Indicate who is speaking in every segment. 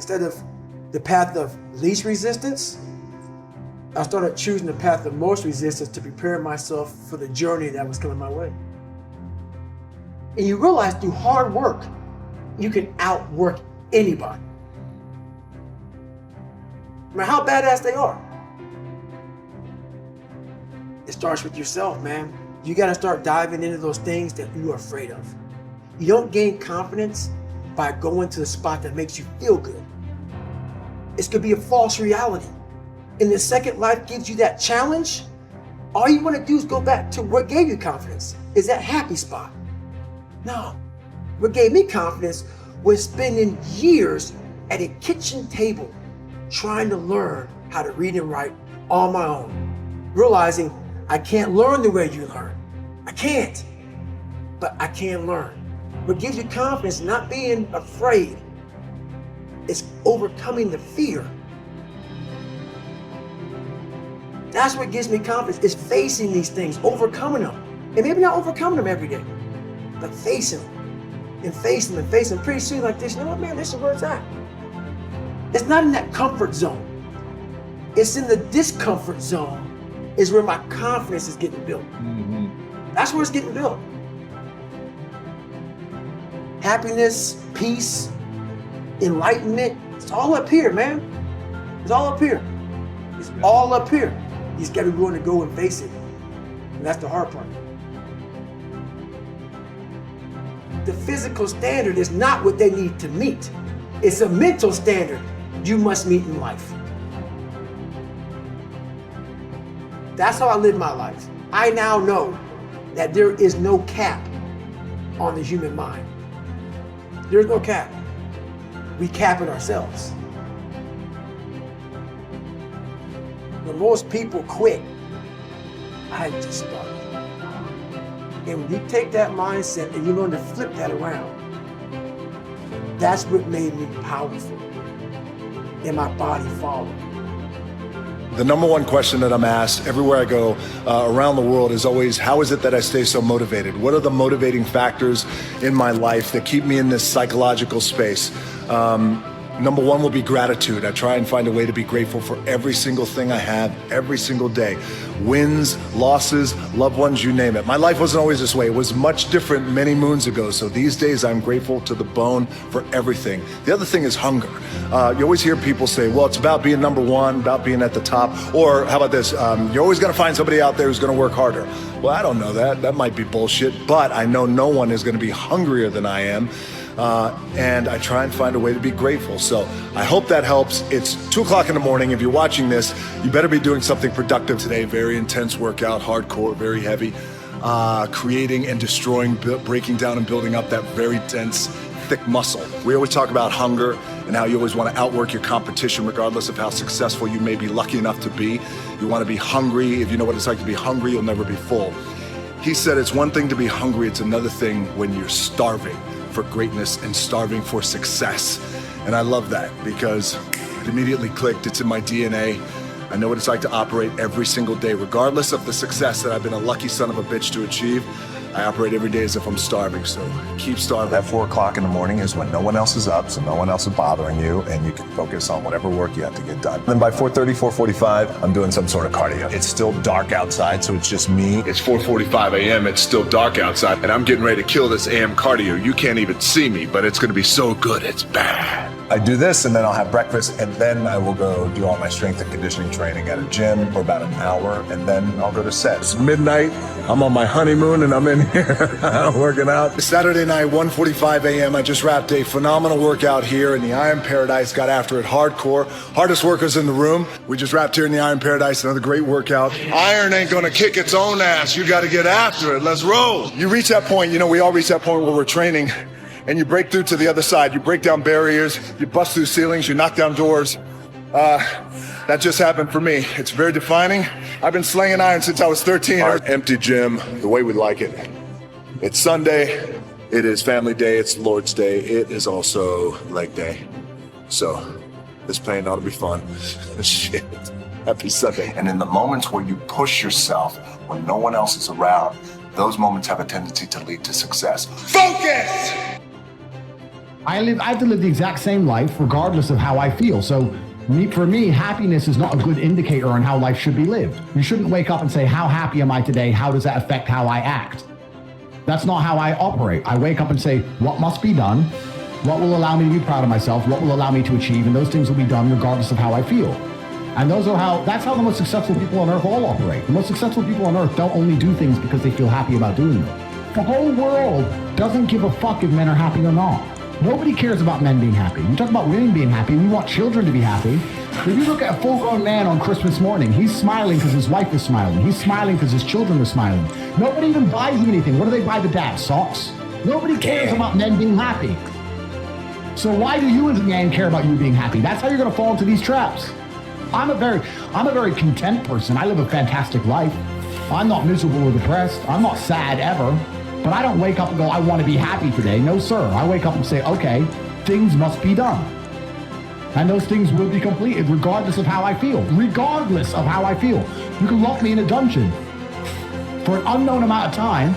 Speaker 1: Instead of the path of least resistance, I started choosing the path of most resistance to prepare myself for the journey that was coming my way. And you realize through hard work, you can outwork anybody. No matter how badass they are. It starts with yourself, man. You gotta start diving into those things that you are afraid of. You don't gain confidence by going to the spot that makes you feel good. It's gonna be a false reality. And the second life gives you that challenge, all you wanna do is go back to what gave you confidence, is that happy spot. No, what gave me confidence was spending years at a kitchen table trying to learn how to read and write on my own, realizing I can't learn the way you learn. I can't, but I can learn. What gives you confidence, not being afraid, is overcoming the fear. That's what gives me confidence, is facing these things, overcoming them. And maybe not overcoming them every day, but facing them and facing them and facing them. Pretty soon like this, you know what, man, this is where it's at. It's not in that comfort zone. It's in the discomfort zone is where my confidence is getting built. Mm-hmm. That's where it's getting built. Happiness, peace, enlightenment, it's all up here, man. It's all up here. It's all up here. You just gotta be willing to go and face it. And that's the hard part. The physical standard is not what they need to meet. It's a mental standard you must meet in life. That's how I live my life. I now know that there is no cap on the human mind. There's no cap. We cap it ourselves. When most people quit, I just started. And when you take that mindset and you learn to flip that around, that's what made me powerful. And my body followed.
Speaker 2: The number one question that I'm asked everywhere I go around the world is always, how is it that I stay so motivated? What are the motivating factors in my life that keep me in this psychological space? Number one will be gratitude. I try and find a way to be grateful for every single thing I have every single day. Wins, losses, loved ones, you name it. My life wasn't always this way. It was much different many moons ago. So these days I'm grateful to the bone for everything. The other thing is hunger. You always hear people say, well, it's about being number one, about being at the top. Or how about this? You're always gonna find somebody out there who's gonna work harder. Well, I don't know that. That might be bullshit, but I know no one is gonna be hungrier than I am. And I try and find a way to be grateful. So I hope that helps. It's 2 o'clock in the morning. If you're watching this, you better be doing something productive today. Very intense workout, hardcore, very heavy, creating and destroying, breaking down and building up that very dense, thick muscle. We always talk about hunger and how you always want to outwork your competition regardless of how successful you may be lucky enough to be. You want to be hungry. If you know what it's like to be hungry, you'll never be full. He said it's one thing to be hungry, it's another thing when you're starving for greatness and starving for success. And I love that because it immediately clicked. It's in my DNA. I know what it's like to operate every single day, regardless of the success that I've been a lucky son of a bitch to achieve. I operate every day as if I'm starving, so keep starving.
Speaker 3: That 4 o'clock in the morning is when no one else is up, so no one else is bothering you, and you can focus on whatever work you have to get done. Then by 4:30, 4:45, I'm doing some sort of cardio. It's still dark outside, so it's just me.
Speaker 4: It's 4:45 a.m., it's still dark outside, and I'm getting ready to kill this AM cardio. You can't even see me, but it's gonna be so good, it's bad.
Speaker 3: I do this, and then I'll have breakfast, and then I will go do all my strength and conditioning training at a gym for about an hour, and then I'll go to set. It's midnight, I'm on my honeymoon, and I'm in here working out.
Speaker 2: Saturday night, 1:45 a.m. I just wrapped a phenomenal workout here in the Iron Paradise. Got after it hardcore. Hardest workers in the room. We just wrapped here in the Iron Paradise. Another great workout.
Speaker 4: Iron ain't gonna kick its own ass. You gotta get after it. Let's roll.
Speaker 2: You reach that point, we all reach that point where we're training, and you break through to the other side. You break down barriers, you bust through ceilings, you knock down doors. That just happened for me. It's very defining. I've been slinging iron since I was 13.
Speaker 4: Our empty gym, the way we like it. It's Sunday, it is family day, it's Lord's Day, it is also leg day. So, this pain ought to be fun. Shit. Happy Sunday.
Speaker 3: And in the moments where you push yourself, when no one else is around, those moments have a tendency to lead to success.
Speaker 4: Focus!
Speaker 5: I have to live the exact same life regardless of how I feel. So for me, happiness is not a good indicator on how life should be lived. You shouldn't wake up and say, how happy am I today? How does that affect how I act? That's not how I operate. I wake up and say, what must be done? What will allow me to be proud of myself? What will allow me to achieve? And those things will be done regardless of how I feel. And that's how the most successful people on earth all operate. The most successful people on earth don't only do things because they feel happy about doing them. The whole world doesn't give a fuck if men are happy or not. Nobody cares about men being happy. We talk about women being happy. We want children to be happy. If you look at a full-grown man on Christmas morning, he's smiling because his wife is smiling. He's smiling because his children are smiling. Nobody even buys him anything. What do they buy the dad? Socks? Nobody cares about men being happy. So why do you as a man care about you being happy? That's how you're going to fall into these traps. I'm a very content person. I live a fantastic life. I'm not miserable or depressed. I'm not sad ever. But I don't wake up and go, I want to be happy today. No, sir. I wake up and say, okay, things must be done. And those things will be completed regardless of how I feel. Regardless of how I feel. You can lock me in a dungeon for an unknown amount of time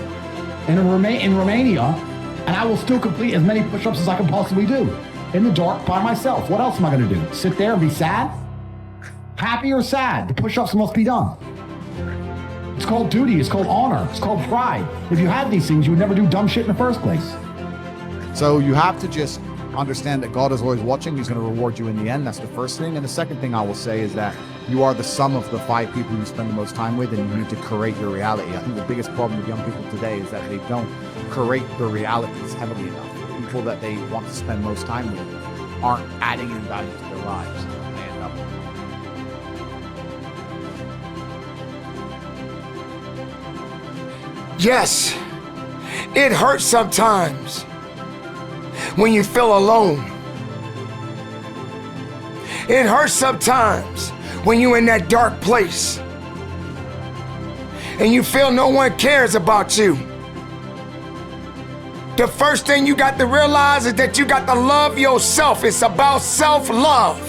Speaker 5: in Romania, and I will still complete as many push-ups as I can possibly do. In the dark by myself. What else am I going to do? Sit there and be sad? Happy or sad? The push-ups must be done. It's called duty, it's called honor, it's called pride. If you had these things, you would never do dumb shit in the first place.
Speaker 6: So you have to just understand that God is always watching. He's going to reward you in the end. That's the first thing. And the second thing I will say is that you are the sum of the 5 people you spend the most time with, and you need to create your reality. I think the biggest problem with young people today is that they don't create their realities heavily enough. The people that they want to spend most time with aren't adding in value to their lives. They end up.
Speaker 7: Yes, it hurts sometimes when you feel alone. It hurts sometimes when you're in that dark place and you feel no one cares about you. The first thing you got to realize is that you got to love yourself. It's about self-love.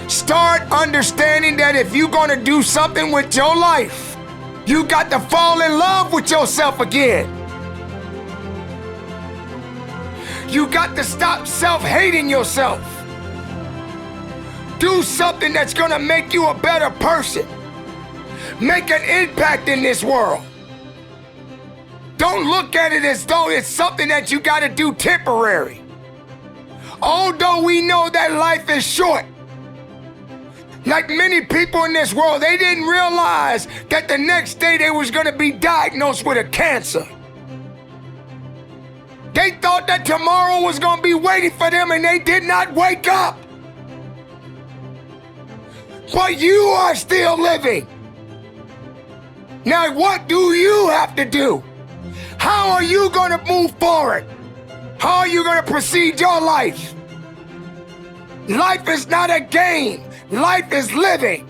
Speaker 7: Start understanding that if you're going to do something with your life, you got to fall in love with yourself again. You got to stop self-hating yourself. Do something that's gonna make you a better person. Make an impact in this world. Don't look at it as though it's something that you gotta do temporary. Although we know that life is short, like many people in this world, they didn't realize that the next day they was gonna be diagnosed with a cancer. They thought that tomorrow was gonna be waiting for them, and they did not wake up. But you are still living. Now what do you have to do? How are you gonna move forward? How are you gonna proceed your life? Life is not a game. Life is living.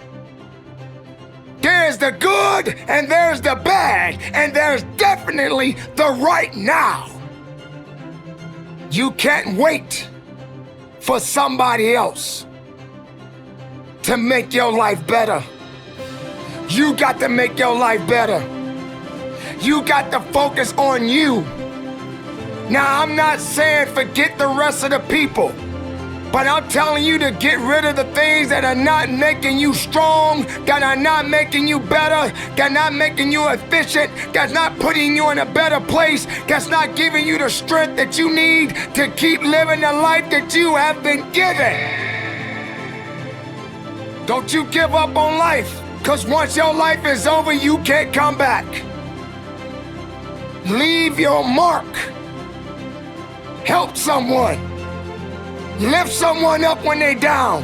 Speaker 7: There's the good and there's the bad, and there's definitely the right now. You can't wait for somebody else to make your life better. You got to make your life better. You got to focus on you. Now, I'm not saying forget the rest of the people, but I'm telling you to get rid of the things that are not making you strong, that are not making you better, that are not making you efficient, that's not putting you in a better place, that's not giving you the strength that you need to keep living the life that you have been given. Don't you give up on life, because once your life is over, you can't come back. Leave your mark. Help someone. Lift someone up when they're down.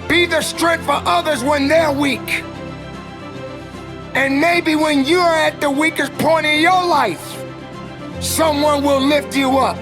Speaker 7: Be the strength for others when they're weak. And maybe when you're at the weakest point in your life, someone will lift you up.